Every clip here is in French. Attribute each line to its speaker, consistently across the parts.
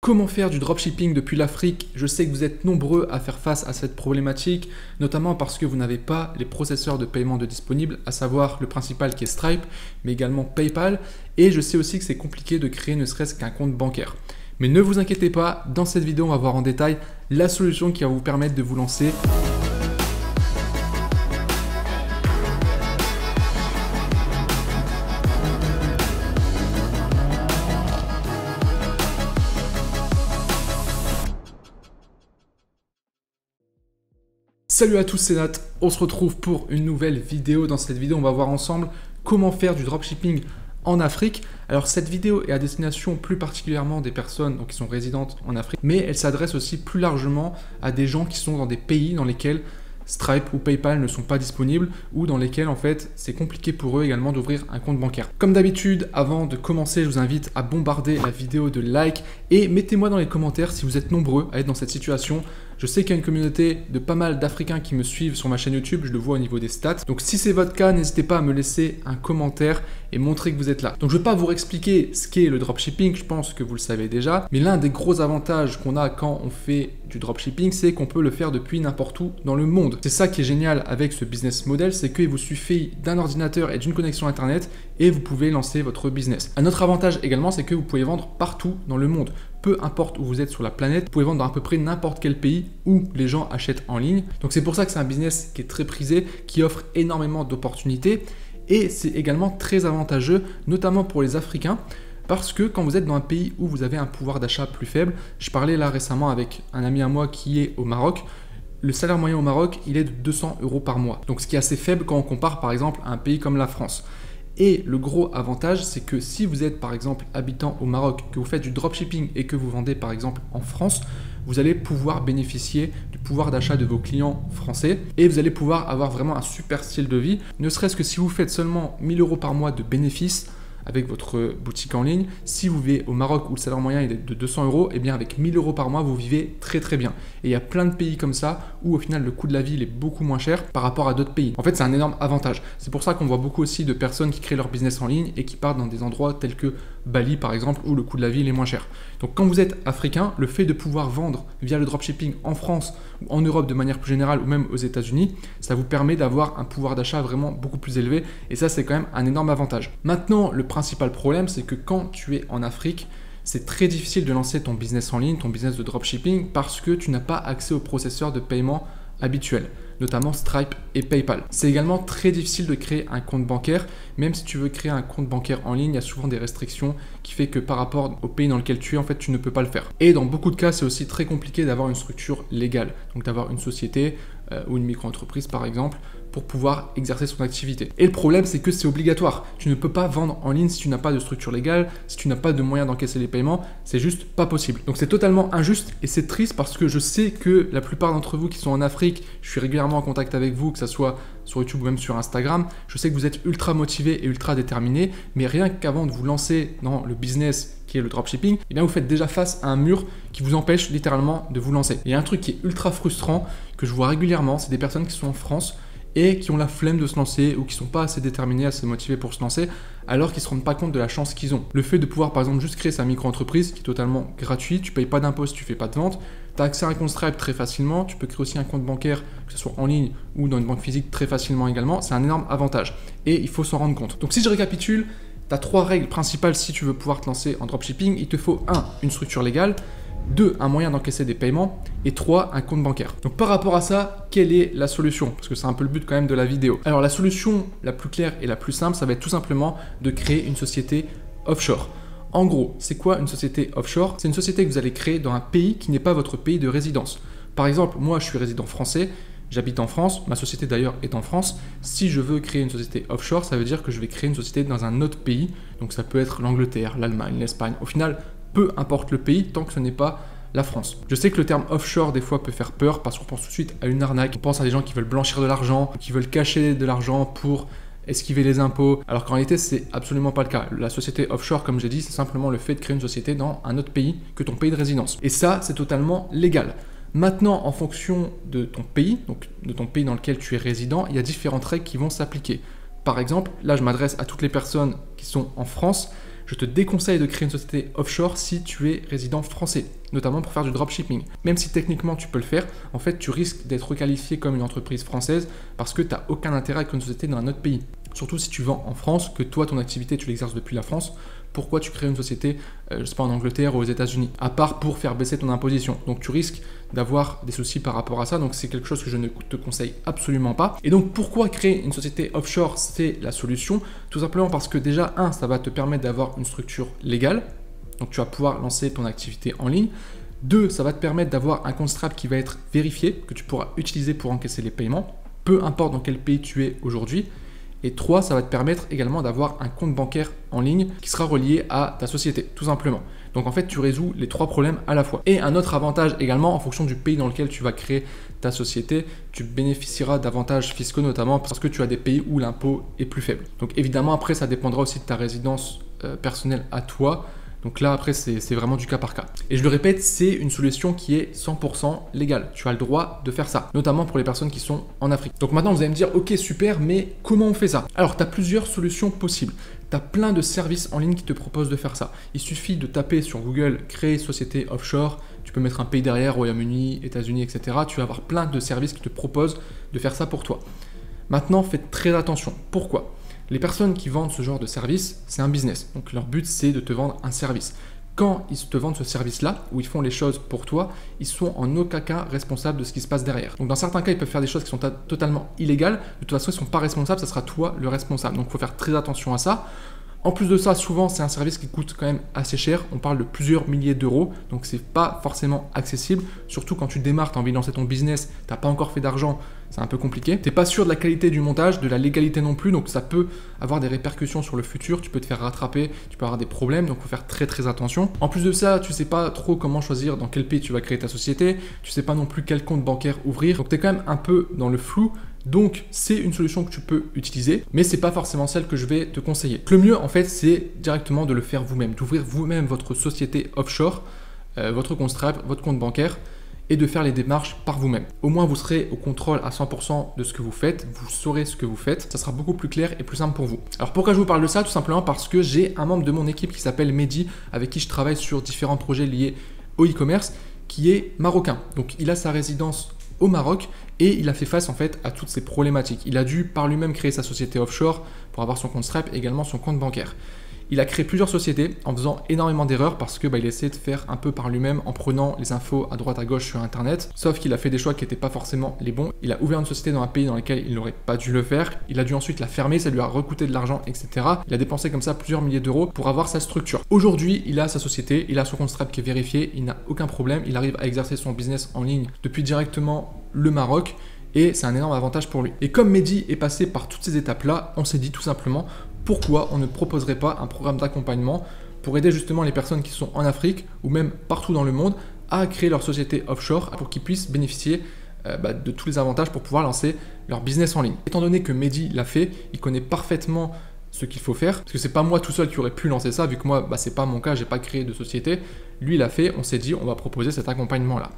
Speaker 1: Comment faire du dropshipping depuis l'Afrique? Je sais que vous êtes nombreux à faire face à cette problématique, notamment parce que vous n'avez pas les processeurs de paiement de disponibles, à savoir le principal qui est Stripe, mais également PayPal. Et je sais aussi que c'est compliqué de créer ne serait-ce qu'un compte bancaire. Mais ne vous inquiétez pas, dans cette vidéo, on va voir en détail la solution qui va vous permettre de vous lancer. Salut à tous, c'est Nat, on se retrouve pour une nouvelle vidéo. Dans cette vidéo, on va voir ensemble comment faire du dropshipping en Afrique. Alors cette vidéo est à destination plus particulièrement des personnes qui sont résidentes en Afrique, mais elle s'adresse aussi plus largement à des gens qui sont dans des pays dans lesquels Stripe ou PayPal ne sont pas disponibles ou dans lesquels en fait c'est compliqué pour eux également d'ouvrir un compte bancaire. Comme d'habitude, avant de commencer, je vous invite à bombarder la vidéo de likes et mettez-moi dans les commentaires si vous êtes nombreux à être dans cette situation. Je sais qu'il y a une communauté de pas mal d'Africains qui me suivent sur ma chaîne YouTube, je le vois au niveau des stats. Donc si c'est votre cas, n'hésitez pas à me laisser un commentaire et montrer que vous êtes là. Donc je ne vais pas vous expliquer ce qu'est le dropshipping, je pense que vous le savez déjà. Mais l'un des gros avantages qu'on a quand on fait du dropshipping, c'est qu'on peut le faire depuis n'importe où dans le monde. C'est ça qui est génial avec ce business model, c'est qu'il vous suffit d'un ordinateur et d'une connexion internet et vous pouvez lancer votre business. Un autre avantage également, c'est que vous pouvez vendre partout dans le monde. Peu importe où vous êtes sur la planète, vous pouvez vendre dans à peu près n'importe quel pays où les gens achètent en ligne. Donc c'est pour ça que c'est un business qui est très prisé, qui offre énormément d'opportunités et c'est également très avantageux, notamment pour les Africains. Parce que quand vous êtes dans un pays où vous avez un pouvoir d'achat plus faible, je parlais là récemment avec un ami à moi qui est au Maroc, le salaire moyen au Maroc, il est de 200 € par mois. Donc ce qui est assez faible quand on compare par exemple à un pays comme la France. Et le gros avantage, c'est que si vous êtes par exemple habitant au Maroc, que vous faites du dropshipping et que vous vendez par exemple en France, vous allez pouvoir bénéficier du pouvoir d'achat de vos clients français et vous allez pouvoir avoir vraiment un super style de vie, ne serait-ce que si vous faites seulement 1000 € par mois de bénéfices avec votre boutique en ligne. Si vous vivez au Maroc où le salaire moyen est de 200 €, et bien avec 1000 € par mois, vous vivez très très bien. Et il y a plein de pays comme ça où au final le coût de la vie il est beaucoup moins cher par rapport à d'autres pays. En fait, c'est un énorme avantage. C'est pour ça qu'on voit beaucoup aussi de personnes qui créent leur business en ligne et qui partent dans des endroits tels que Bali par exemple où le coût de la vie il est moins cher. Donc quand vous êtes africain, le fait de pouvoir vendre via le dropshipping en France ou en Europe de manière plus générale ou même aux États-Unis, ça vous permet d'avoir un pouvoir d'achat vraiment beaucoup plus élevé et ça c'est quand même un énorme avantage. Maintenant, le principal problème, c'est que quand tu es en Afrique, c'est très difficile de lancer ton business en ligne, ton business de dropshipping, parce que tu n'as pas accès aux processeurs de paiement habituels, notamment Stripe et PayPal. C'est également très difficile de créer un compte bancaire. Même si tu veux créer un compte bancaire en ligne, il y a souvent des restrictions qui fait que par rapport au pays dans lequel tu es, en fait, tu ne peux pas le faire. Et dans beaucoup de cas, c'est aussi très compliqué d'avoir une structure légale, donc d'avoir une société ou une micro-entreprise par exemple, pour pouvoir exercer son activité. Et le problème, c'est que c'est obligatoire. Tu ne peux pas vendre en ligne si tu n'as pas de structure légale, si tu n'as pas de moyens d'encaisser les paiements, c'est juste pas possible. Donc c'est totalement injuste et c'est triste parce que je sais que la plupart d'entre vous qui sont en Afrique, je suis régulièrement en contact avec vous, que ce soit sur YouTube ou même sur Instagram, je sais que vous êtes ultra motivés et ultra déterminés, mais rien qu'avant de vous lancer dans le business qui est le dropshipping, eh bien vous faites déjà face à un mur qui vous empêche littéralement de vous lancer. Il y a un truc qui est ultra frustrant que je vois régulièrement, c'est des personnes qui sont en France et qui ont la flemme de se lancer ou qui ne sont pas assez déterminés, assez motivés pour se lancer, alors qu'ils ne se rendent pas compte de la chance qu'ils ont. Le fait de pouvoir par exemple juste créer sa micro-entreprise qui est totalement gratuite, tu ne payes pas d'impôts si tu ne fais pas de vente, tu as accès à un compte Stripe très facilement, tu peux créer aussi un compte bancaire, que ce soit en ligne ou dans une banque physique très facilement également, c'est un énorme avantage et il faut s'en rendre compte. Donc si je récapitule, tu as 3 règles principales si tu veux pouvoir te lancer en dropshipping. Il te faut 1, une structure légale, 2, un moyen d'encaisser des paiements et 3, un compte bancaire. Donc par rapport à ça, quelle est la solution? Parce que c'est un peu le but quand même de la vidéo. Alors la solution la plus claire et la plus simple, ça va être tout simplement de créer une société offshore. En gros, c'est quoi une société offshore? C'est une société que vous allez créer dans un pays qui n'est pas votre pays de résidence. Par exemple, moi je suis résident français, j'habite en France, ma société d'ailleurs est en France. Si je veux créer une société offshore, ça veut dire que je vais créer une société dans un autre pays. Donc ça peut être l'Angleterre, l'Allemagne, l'Espagne. Au final, peu importe le pays, tant que ce n'est pas la France. Je sais que le terme offshore des fois peut faire peur parce qu'on pense tout de suite à une arnaque. On pense à des gens qui veulent blanchir de l'argent, qui veulent cacher de l'argent pour esquiver les impôts, alors qu'en réalité c'est absolument pas le cas. La société offshore, comme j'ai dit, c'est simplement le fait de créer une société dans un autre pays que ton pays de résidence. Et ça, c'est totalement légal. Maintenant, en fonction de ton pays, donc de ton pays dans lequel tu es résident, il y a différentes règles qui vont s'appliquer. Par exemple, là je m'adresse à toutes les personnes qui sont en France. je te déconseille de créer une société offshore si tu es résident français, notamment pour faire du dropshipping. Même si techniquement tu peux le faire, en fait tu risques d'être requalifié comme une entreprise française parce que tu n'as aucun intérêt à créer une société dans un autre pays. Surtout si tu vends en France, que toi ton activité tu l'exerces depuis la France, pourquoi tu crées une société, je sais pas, en Angleterre ou aux États-Unis, à part pour faire baisser ton imposition. Donc tu risques d'avoir des soucis par rapport à ça, donc c'est quelque chose que je ne te conseille absolument pas. Et donc pourquoi créer une société offshore, c'est la solution? Tout simplement parce que déjà, ça va te permettre d'avoir une structure légale, donc tu vas pouvoir lancer ton activité en ligne. 2, ça va te permettre d'avoir un compte Stripe qui va être vérifié, que tu pourras utiliser pour encaisser les paiements, peu importe dans quel pays tu es aujourd'hui. Et 3, ça va te permettre également d'avoir un compte bancaire en ligne qui sera relié à ta société, tout simplement. Donc en fait, tu résous les 3 problèmes à la fois. Et un autre avantage également, en fonction du pays dans lequel tu vas créer ta société, tu bénéficieras d'avantages fiscaux notamment parce que tu as des pays où l'impôt est plus faible. Donc évidemment, après, ça dépendra aussi de ta résidence personnelle à toi. Donc là, après, c'est vraiment du cas par cas. Et je le répète, c'est une solution qui est 100% légale. Tu as le droit de faire ça, notamment pour les personnes qui sont en Afrique. Donc maintenant, vous allez me dire, ok, super, mais comment on fait ça? Alors, tu as plusieurs solutions possibles. Tu as plein de services en ligne qui te proposent de faire ça. Il suffit de taper sur Google, créer société offshore. Tu peux mettre un pays derrière, Royaume-Uni, États-Unis, etc. Tu vas avoir plein de services qui te proposent de faire ça pour toi. Maintenant, faites très attention. Pourquoi? Les personnes qui vendent ce genre de service, c'est un business. Donc leur but, c'est de te vendre un service. Quand ils te vendent ce service-là, où ils font les choses pour toi, ils sont en aucun cas responsables de ce qui se passe derrière. Donc dans certains cas, ils peuvent faire des choses qui sont totalement illégales. De toute façon, ils ne sont pas responsables, ça sera toi le responsable. Donc il faut faire très attention à ça. En plus de ça, souvent, c'est un service qui coûte quand même assez cher. On parle de plusieurs milliers d'euros, donc c'est pas forcément accessible. Surtout quand tu démarres, tu as envie de lancer ton business, tu n'as pas encore fait d'argent, c'est un peu compliqué. Tu n'es pas sûr de la qualité du montage, de la légalité non plus, donc ça peut avoir des répercussions sur le futur. Tu peux te faire rattraper, tu peux avoir des problèmes, donc il faut faire très très attention. En plus de ça, tu sais pas trop comment choisir dans quel pays tu vas créer ta société, tu sais pas non plus quel compte bancaire ouvrir, donc tu es quand même un peu dans le flou. Donc, c'est une solution que tu peux utiliser, mais ce n'est pas forcément celle que je vais te conseiller. Le mieux, en fait, c'est directement de le faire vous-même, d'ouvrir vous-même votre société offshore, votre compte Stripe, votre compte bancaire, et de faire les démarches par vous-même. Au moins, vous serez au contrôle à 100% de ce que vous faites, vous saurez ce que vous faites, ça sera beaucoup plus clair et plus simple pour vous. Alors, pourquoi je vous parle de ça? Tout simplement parce que j'ai un membre de mon équipe qui s'appelle Mehdi, avec qui je travaille sur différents projets liés au e-commerce, qui est marocain. Donc, il a sa résidence au Maroc et il a fait face en fait à toutes ces problématiques. Il a dû par lui-même créer sa société offshore pour avoir son compte Stripe et également son compte bancaire. Il a créé plusieurs sociétés en faisant énormément d'erreurs parce que il essayait de faire un peu par lui-même en prenant les infos à droite à gauche sur internet, sauf qu'il a fait des choix qui n'étaient pas forcément les bons. Il a ouvert une société dans un pays dans lequel il n'aurait pas dû le faire, il a dû ensuite la fermer, ça lui a recouté de l'argent, etc. Il a dépensé comme ça plusieurs milliers d'euros pour avoir sa structure. Aujourd'hui, il a sa société, il a son compte Stripe qui est vérifié, il n'a aucun problème, il arrive à exercer son business en ligne depuis directement le Maroc. Et c'est un énorme avantage pour lui. Et comme Mehdi est passé par toutes ces étapes-là, on s'est dit tout simplement pourquoi on ne proposerait pas un programme d'accompagnement pour aider justement les personnes qui sont en Afrique ou même partout dans le monde à créer leur société offshore pour qu'ils puissent bénéficier de tous les avantages pour pouvoir lancer leur business en ligne. Étant donné que Mehdi l'a fait, il connaît parfaitement ce qu'il faut faire, parce que c'est pas moi tout seul qui aurait pu lancer ça, vu que moi, c'est pas mon cas, j'ai pas créé de société. Lui, il l'a fait, on s'est dit, on va proposer cet accompagnement-là.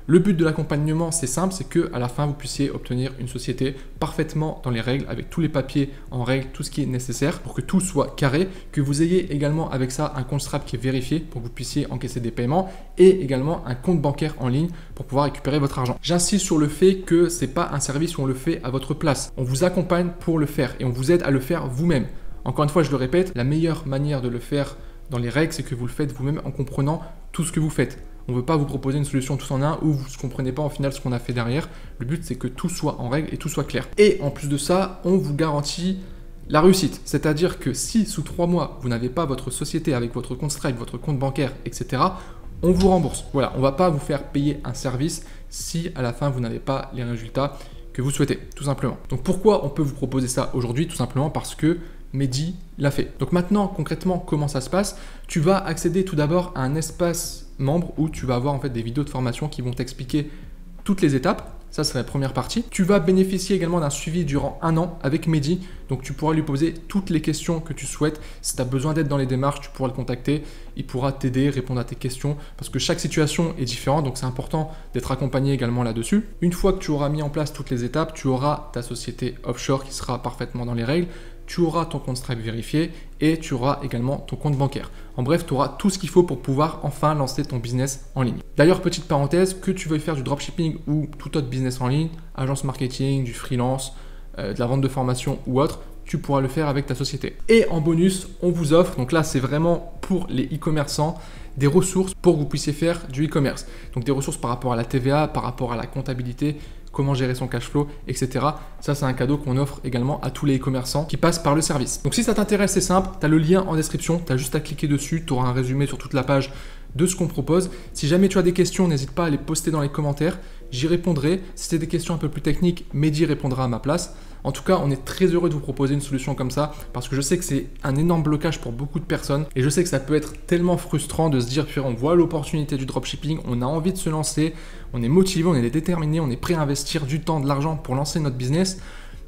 Speaker 1: Le but de l'accompagnement, c'est simple, c'est qu'à la fin, vous puissiez obtenir une société parfaitement dans les règles, avec tous les papiers en règle, tout ce qui est nécessaire pour que tout soit carré, que vous ayez également avec ça un compte Stripe qui est vérifié pour que vous puissiez encaisser des paiements et également un compte bancaire en ligne pour pouvoir récupérer votre argent. J'insiste sur le fait que ce n'est pas un service où on le fait à votre place. On vous accompagne pour le faire et on vous aide à le faire vous-même. Encore une fois, je le répète, la meilleure manière de le faire dans les règles, c'est que vous le faites vous-même en comprenant tout ce que vous faites. On ne veut pas vous proposer une solution tous en un où vous ne comprenez pas en final ce qu'on a fait derrière. Le but, c'est que tout soit en règle et tout soit clair. Et en plus de ça, on vous garantit la réussite. C'est-à-dire que si sous 3 mois, vous n'avez pas votre société avec votre compte Stripe, votre compte bancaire, etc., on vous rembourse. Voilà, on ne va pas vous faire payer un service si à la fin, vous n'avez pas les résultats que vous souhaitez, tout simplement. Donc pourquoi on peut vous proposer ça aujourd'hui? Tout simplement parce que Mehdi l'a fait. Donc maintenant, concrètement, comment ça se passe? Tu vas accéder tout d'abord à un espace membre où tu vas avoir en fait des vidéos de formation qui vont t'expliquer toutes les étapes. Ça, c'est la première partie. Tu vas bénéficier également d'un suivi durant 1 an avec Mehdi. Donc, tu pourras lui poser toutes les questions que tu souhaites. Si tu as besoin d'aide dans les démarches, tu pourras le contacter. Il pourra t'aider, répondre à tes questions parce que chaque situation est différente. Donc, c'est important d'être accompagné également là-dessus. Une fois que tu auras mis en place toutes les étapes, tu auras ta société offshore qui sera parfaitement dans les règles. tu auras ton compte Stripe vérifié et tu auras également ton compte bancaire. En bref, tu auras tout ce qu'il faut pour pouvoir enfin lancer ton business en ligne. D'ailleurs, petite parenthèse, que tu veuilles faire du dropshipping ou tout autre business en ligne, agence marketing, du freelance, de la vente de formation ou autre, tu pourras le faire avec ta société. Et en bonus, on vous offre, donc là c'est vraiment pour les e-commerçants, des ressources pour que vous puissiez faire du e-commerce. Donc des ressources par rapport à la TVA, par rapport à la comptabilité, comment gérer son cash flow, etc. Ça, c'est un cadeau qu'on offre également à tous les e-commerçants qui passent par le service. Donc si ça t'intéresse, c'est simple, tu as le lien en description, tu as juste à cliquer dessus, tu auras un résumé sur toute la page de ce qu'on propose. Si jamais tu as des questions, n'hésite pas à les poster dans les commentaires, j'y répondrai. Si c'est des questions un peu plus techniques, Mehdi répondra à ma place. En tout cas, on est très heureux de vous proposer une solution comme ça parce que je sais que c'est un énorme blocage pour beaucoup de personnes et je sais que ça peut être tellement frustrant de se dire on voit l'opportunité du dropshipping, on a envie de se lancer, on est motivé, on est déterminé, on est prêt à investir du temps, de l'argent pour lancer notre business,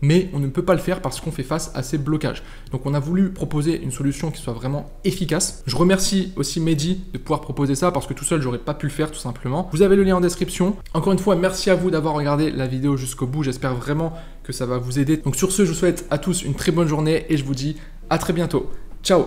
Speaker 1: mais on ne peut pas le faire parce qu'on fait face à ces blocages. Donc on a voulu proposer une solution qui soit vraiment efficace. Je remercie aussi Mehdi de pouvoir proposer ça parce que tout seul j'aurais pas pu le faire tout simplement. Vous avez le lien en description. Encore une fois, merci à vous d'avoir regardé la vidéo jusqu'au bout. J'espère vraiment que ça va vous aider. Donc sur ce, je vous souhaite à tous une très bonne journée et je vous dis à très bientôt. Ciao!